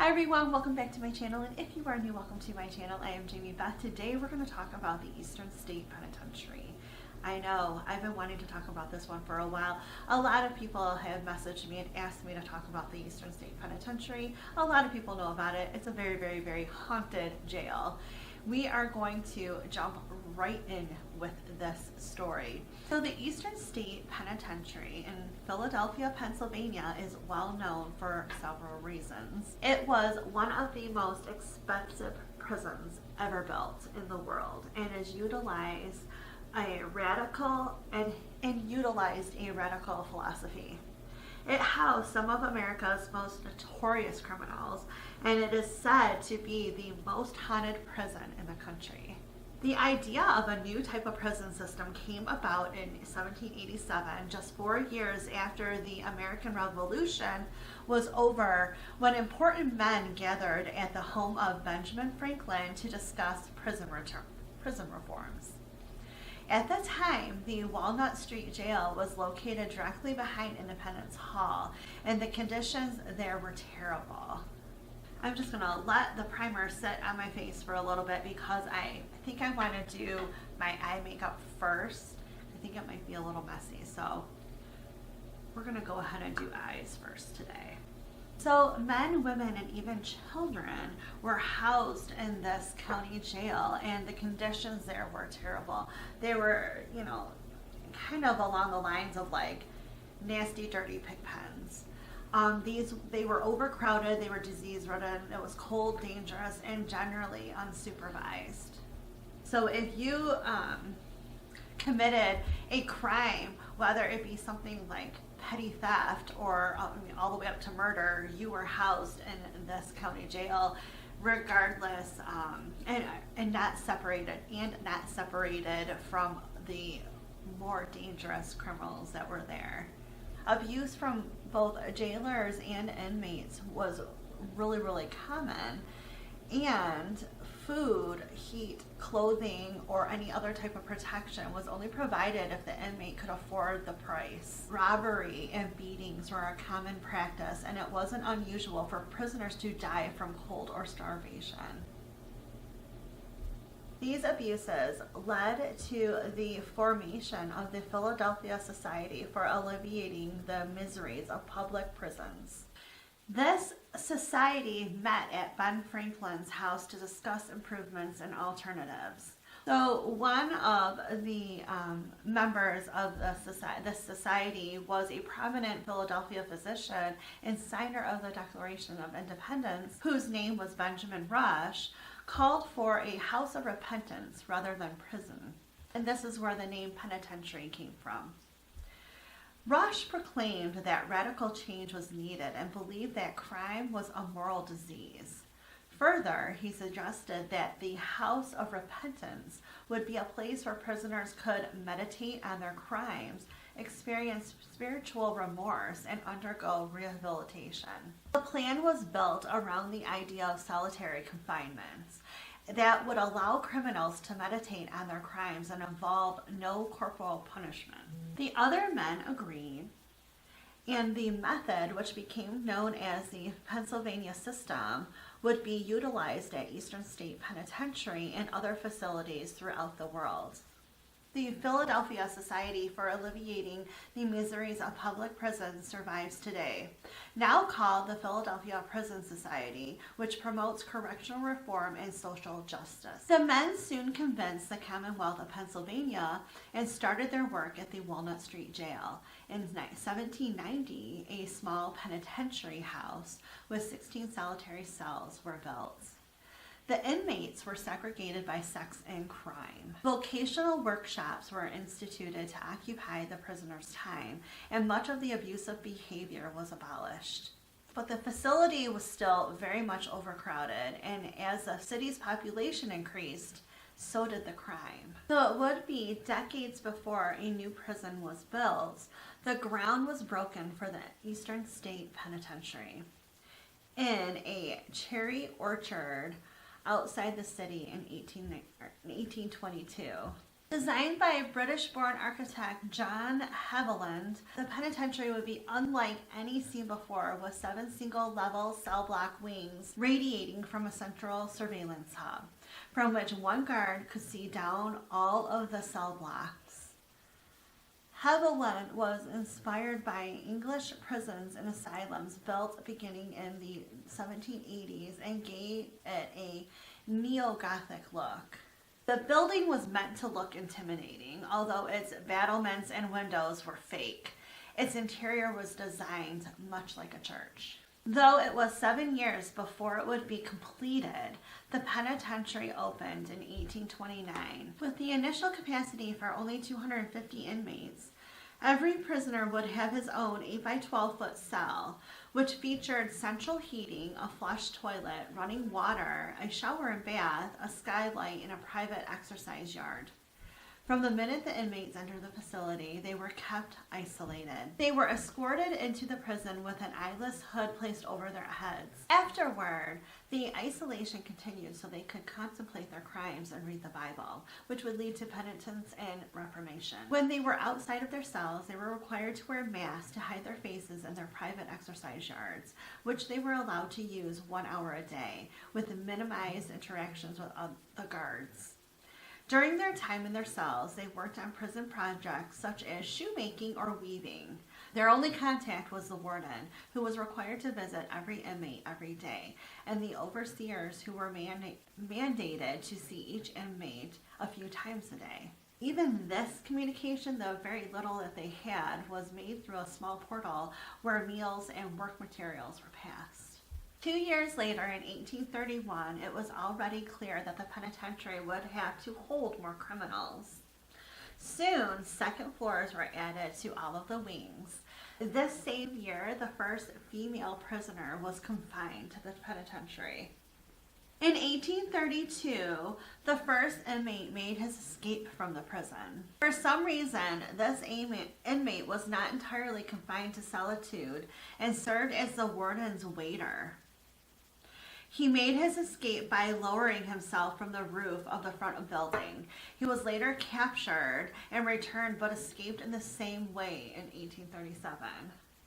Hi everyone, welcome back to my channel, and if you are new, welcome to my channel. I am Jamie Beth. Today we're going to talk about the Eastern State Penitentiary. I know, I've been wanting to talk about this one for a while. A lot of people have messaged me and asked me to talk about the Eastern State Penitentiary. A lot of people know about it. It's a very, very, very haunted jail. We are going to jump right in with this story. So the Eastern State Penitentiary in Philadelphia, Pennsylvania is well known for several reasons. It was one of the most expensive prisons ever built in the world and utilized a radical philosophy. It housed some of America's most notorious criminals, and it is said to be the most haunted prison in the country. The idea of a new type of prison system came about in 1787, just 4 years after the American Revolution was over, when important men gathered at the home of Benjamin Franklin to discuss prison reforms. At the time, the Walnut Street Jail was located directly behind Independence Hall, and the conditions there were terrible. I'm just going to let the primer sit on my face for a little bit because I think I want to do my eye makeup first. I think it might be a little messy, so we're going to go ahead and do eyes first today. So men, women, and even children were housed in this county jail, and the conditions there were terrible. They were, kind of along the lines of like nasty, dirty pig pens. They were overcrowded, they were disease-ridden, it was cold, dangerous, and generally unsupervised. So if you committed a crime, whether it be something like petty theft or all the way up to murder, you were housed in this county jail regardless, and not separated from the more dangerous criminals that were there. Abuse from both jailers and inmates was really, really common, and food, heat, clothing, or any other type of protection was only provided if the inmate could afford the price. Robbery and beatings were a common practice, and it wasn't unusual for prisoners to die from cold or starvation. These abuses led to the formation of the Philadelphia Society for Alleviating the Miseries of Public Prisons. This society met at Ben Franklin's house to discuss improvements and alternatives. So one of the members of this society was a prominent Philadelphia physician and signer of the Declaration of Independence, whose name was Benjamin Rush, called for a house of repentance rather than prison. And this is where the name penitentiary came from. Rush proclaimed that radical change was needed and believed that crime was a moral disease. Further, he suggested that the house of repentance would be a place where prisoners could meditate on their crimes, experience spiritual remorse, and undergo rehabilitation. The plan was built around the idea of solitary confinement that would allow criminals to meditate on their crimes and involve no corporal punishment. The other men agreed, and the method, which became known as the Pennsylvania system, would be utilized at Eastern State Penitentiary and other facilities throughout the world. The Philadelphia Society for Alleviating the Miseries of Public Prisons survives today, now called the Philadelphia Prison Society, which promotes correctional reform and social justice. The men soon convinced the Commonwealth of Pennsylvania and started their work at the Walnut Street Jail. In 1790, a small penitentiary house with 16 solitary cells were built. The inmates were segregated by sex and crime. Vocational workshops were instituted to occupy the prisoners' time, and much of the abusive behavior was abolished. But the facility was still very much overcrowded, and as the city's population increased, so did the crime. So it would be decades before a new prison was built, the ground was broken for the Eastern State Penitentiary. In a cherry orchard outside the city in 1822. Designed by British-born architect John Haviland, the penitentiary would be unlike any seen before, with 7 single-level cell block wings radiating from a central surveillance hub, from which one guard could see down all of the cell blocks. Haviland was inspired by English prisons and asylums built beginning in the 1780s and gave it a neo-Gothic look. The building was meant to look intimidating, although its battlements and windows were fake. Its interior was designed much like a church. Though it was 7 years before it would be completed, the penitentiary opened in 1829. With the initial capacity for only 250 inmates, every prisoner would have his own 8 by 12 foot cell, which featured central heating, a flush toilet, running water, a shower and bath, a skylight, and a private exercise yard. From the minute the inmates entered the facility, they were kept isolated. They were escorted into the prison with an eyeless hood placed over their heads. Afterward, the isolation continued so they could contemplate their crimes and read the Bible, which would lead to penitence and reformation. When they were outside of their cells, they were required to wear masks to hide their faces in their private exercise yards, which they were allowed to use 1 hour a day, with minimized interactions with the guards. During their time in their cells, they worked on prison projects such as shoemaking or weaving. Their only contact was the warden, who was required to visit every inmate every day, and the overseers, who were mandated to see each inmate a few times a day. Even this communication, though very little that they had, was made through a small portal where meals and work materials were passed. 2 years later, in 1831, it was already clear that the penitentiary would have to hold more criminals. Soon, second floors were added to all of the wings. This same year, the first female prisoner was confined to the penitentiary. In 1832, the first inmate made his escape from the prison. For some reason, this inmate was not entirely confined to solitude and served as the warden's waiter. He made his escape by lowering himself from the roof of the front building. He was later captured and returned, but escaped in the same way in 1837.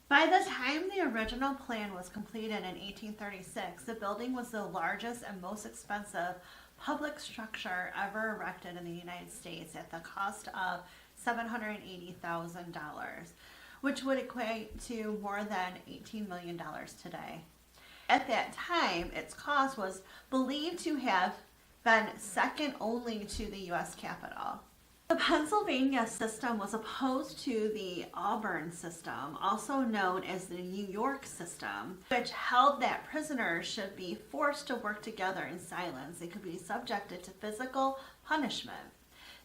By the time the original plan was completed in 1836, the building was the largest and most expensive public structure ever erected in the United States at the cost of $780,000, which would equate to more than $18 million today. At that time, its cost was believed to have been second only to the U.S. Capitol. The Pennsylvania system was opposed to the Auburn system, also known as the New York system, which held that prisoners should be forced to work together in silence. They could be subjected to physical punishment.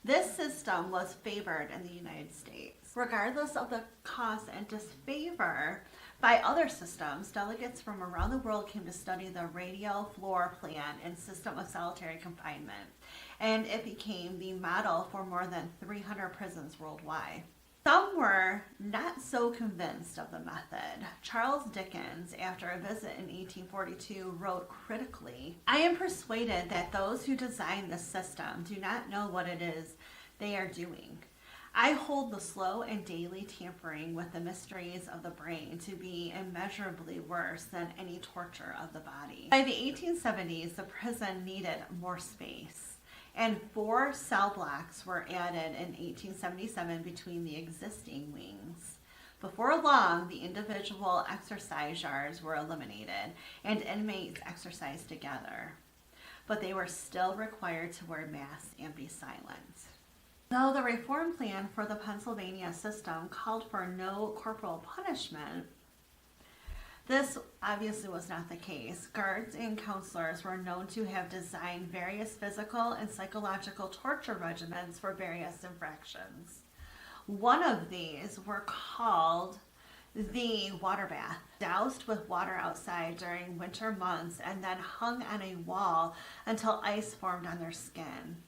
This system was favored in the United States. Regardless of the cost and disfavor by other systems, delegates from around the world came to study the radial floor plan and system of solitary confinement, and it became the model for more than 300 prisons worldwide. Some were not so convinced of the method. Charles Dickens, after a visit in 1842, wrote critically, "I am persuaded that those who design this system do not know what it is they are doing. I hold the slow and daily tampering with the mysteries of the brain to be immeasurably worse than any torture of the body." By the 1870s, the prison needed more space, and 4 cell blocks were added in 1877 between the existing wings. Before long, the individual exercise yards were eliminated, and inmates exercised together, but they were still required to wear masks and be silent. Though the reform plan for the Pennsylvania system called for no corporal punishment, this obviously was not the case. Guards and counselors were known to have designed various physical and psychological torture regimens for various infractions. One of these were called the water bath, doused with water outside during winter months and then hung on a wall until ice formed on their skin.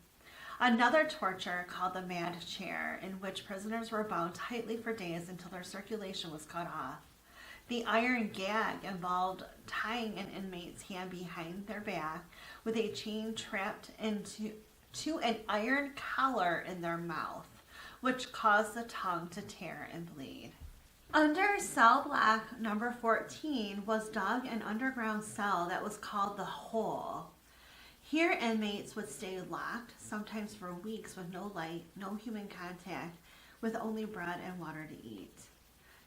Another torture, called the mad chair, in which prisoners were bound tightly for days until their circulation was cut off. The iron gag involved tying an inmate's hand behind their back with a chain trapped into to an iron collar in their mouth, which caused the tongue to tear and bleed. Under cell block number 14 was dug an underground cell that was called the Hole. Here inmates would stay locked, sometimes for weeks with no light, no human contact, with only bread and water to eat.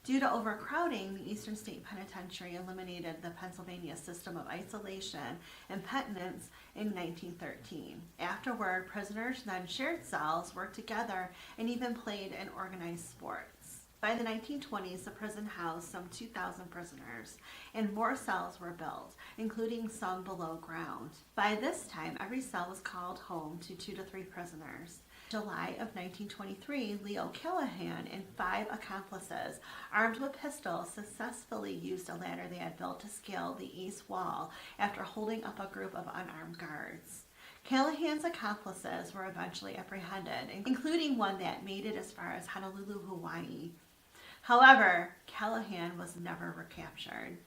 Due to overcrowding, the Eastern State Penitentiary eliminated the Pennsylvania system of isolation and penitence in 1913. Afterward, prisoners then shared cells, worked together, and even played in organized sports. By the 1920s, the prison housed some 2,000 prisoners, and more cells were built, including some below ground. By this time, every cell was called home to 2 to 3 prisoners. July of 1923, Leo Callahan and 5 accomplices, armed with pistols, successfully used a ladder they had built to scale the east wall after holding up a group of unarmed guards. Callahan's accomplices were eventually apprehended, including one that made it as far as Honolulu, Hawaii. However, Callahan was never recaptured.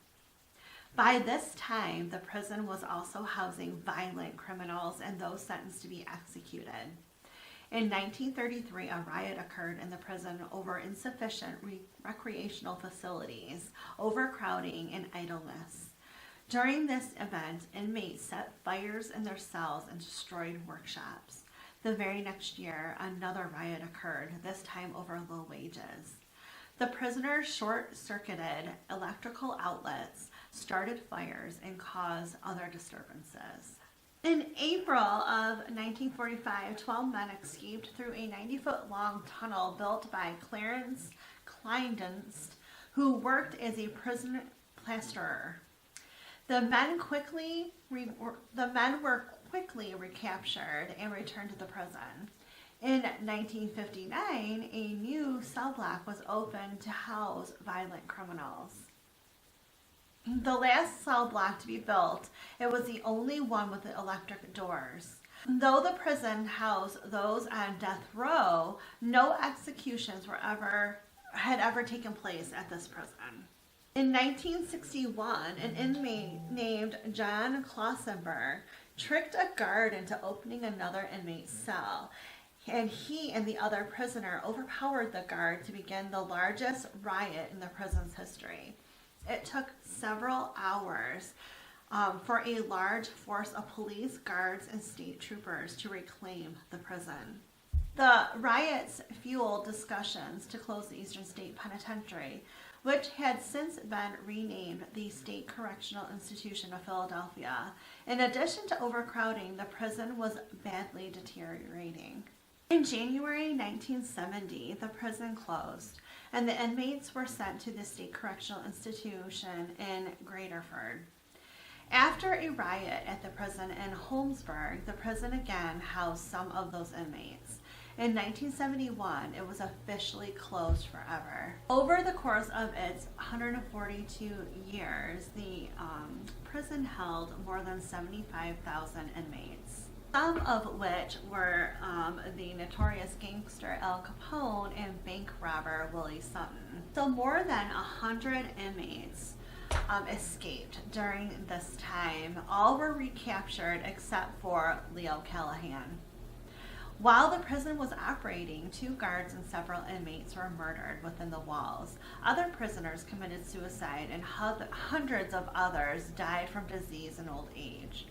By this time, the prison was also housing violent criminals and those sentenced to be executed. In 1933, a riot occurred in the prison over insufficient recreational facilities, overcrowding, and idleness. During this event, inmates set fires in their cells and destroyed workshops. The very next year, another riot occurred, this time over low wages. The prisoners short-circuited electrical outlets, started fires, and caused other disturbances. In April of 1945, 12 men escaped through a 90-foot-long tunnel built by Clarence Kleindienst, who worked as a prison plasterer. The men were quickly recaptured and returned to the prison. In 1959, a new cell block was opened to house violent criminals. The last cell block to be built, it was the only one with the electric doors. Though the prison housed those on death row, no executions had ever taken place at this prison. In 1961, an inmate named John Klausenberg tricked a guard into opening another inmate's cell, and he and the other prisoner overpowered the guard to begin the largest riot in the prison's history. It took several hours for a large force of police, guards, and state troopers to reclaim the prison. The riots fueled discussions to close the Eastern State Penitentiary, which had since been renamed the State Correctional Institution of Philadelphia. In addition to overcrowding, the prison was badly deteriorating. In January 1970, the prison closed, and the inmates were sent to the State Correctional Institution in Graterford. After a riot at the prison in Holmesburg, the prison again housed some of those inmates. In 1971, it was officially closed forever. Over the course of its 142 years, the prison held more than 75,000 inmates, some of which were the notorious gangster Al Capone and bank robber Willie Sutton. So more than 100 inmates escaped during this time. All were recaptured except for Leo Callahan. While the prison was operating, 2 guards and several inmates were murdered within the walls. Other prisoners committed suicide, and hundreds of others died from disease and old age.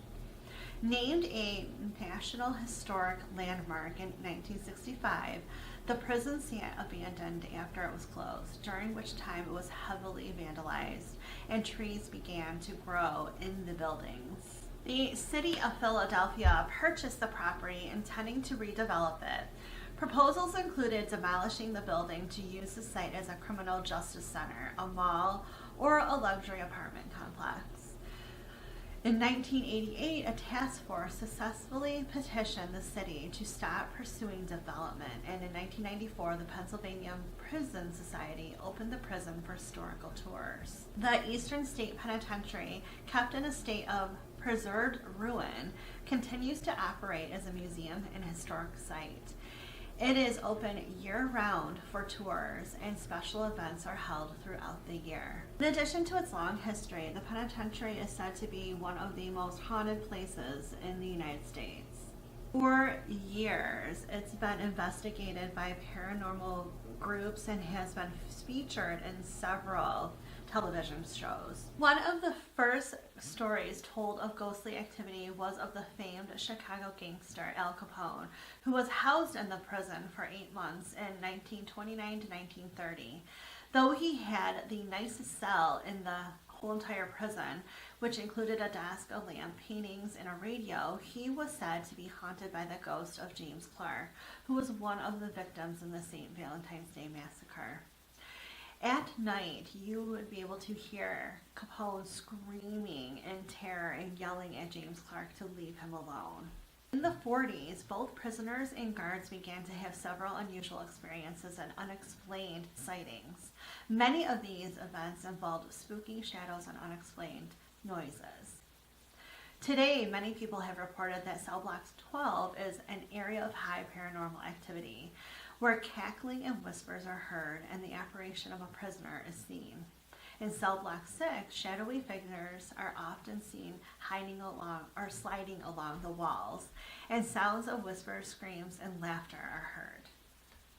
Named a National Historic Landmark in 1965, the prison sat abandoned after it was closed, during which time it was heavily vandalized and trees began to grow in the buildings. The city of Philadelphia purchased the property intending to redevelop it. Proposals included demolishing the building to use the site as a criminal justice center, a mall, or a luxury apartment complex. In 1988, a task force successfully petitioned the city to stop pursuing development, and in 1994, the Pennsylvania Prison Society opened the prison for historical tours. The Eastern State Penitentiary, kept in a state of preserved ruin, continues to operate as a museum and historic site. It is open year-round for tours, and special events are held throughout the year. In addition to its long history, the penitentiary is said to be one of the most haunted places in the United States. For years, it's been investigated by paranormal groups and has been featured in several television shows. One of the first stories told of ghostly activity was of the famed Chicago gangster Al Capone, who was housed in the prison for 8 months in 1929 to 1930. Though he had the nicest cell in the whole entire prison, which included a desk, a lamp, paintings, and a radio, he was said to be haunted by the ghost of James Clark, who was one of the victims in the St. Valentine's Day Massacre. At night, you would be able to hear Capone screaming in terror and yelling at James Clark to leave him alone. In the 40s, both prisoners and guards began to have several unusual experiences and unexplained sightings. Many of these events involved spooky shadows and unexplained noises. Today, many people have reported that Cell Block 12 is an area of high paranormal activity, where cackling and whispers are heard and the apparition of a prisoner is seen. In Cell Block 6, shadowy figures are often seen hiding along or sliding along the walls, and sounds of whispers, screams, and laughter are heard.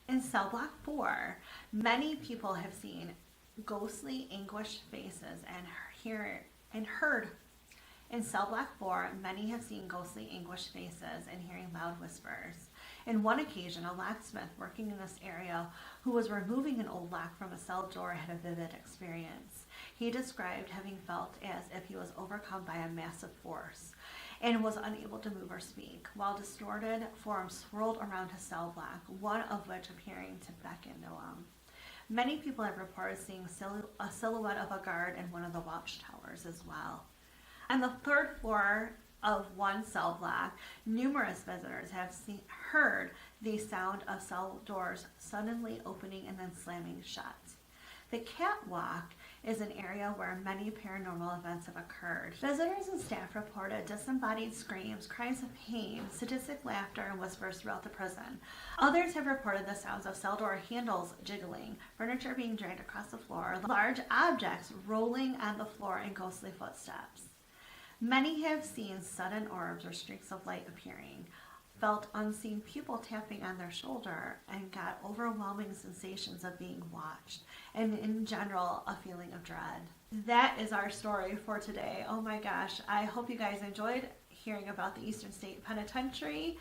In Cell Block 4, many people have seen ghostly, anguished faces and heard. In Cell Block 4, many have seen ghostly, anguished faces and hearing loud whispers. In one occasion, a locksmith working in this area who was removing an old lock from a cell door had a vivid experience. He described having felt as if he was overcome by a massive force and was unable to move or speak, while distorted forms swirled around his cell block, one of which appearing to beckon to him. Many people have reported seeing a silhouette of a guard in one of the watchtowers as well. On the third floor of one cell block, numerous visitors have heard the sound of cell doors suddenly opening and then slamming shut. The catwalk is an area where many paranormal events have occurred. Visitors and staff reported disembodied screams, cries of pain, sadistic laughter, and whispers throughout the prison. Others have reported the sounds of cell door handles jiggling, furniture being dragged across the floor, large objects rolling on the floor, and ghostly footsteps. Many have seen sudden orbs or streaks of light appearing, felt unseen people tapping on their shoulder, and got overwhelming sensations of being watched, and in general, a feeling of dread. That is our story for today. Oh my gosh, I hope you guys enjoyed hearing about the Eastern State Penitentiary.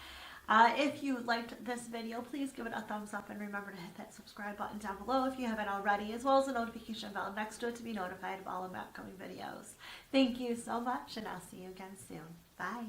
If you liked this video, please give it a thumbs up and remember to hit that subscribe button down below if you haven't already, as well as the notification bell next to it to be notified of all of my upcoming videos. Thank you so much, and I'll see you again soon. Bye.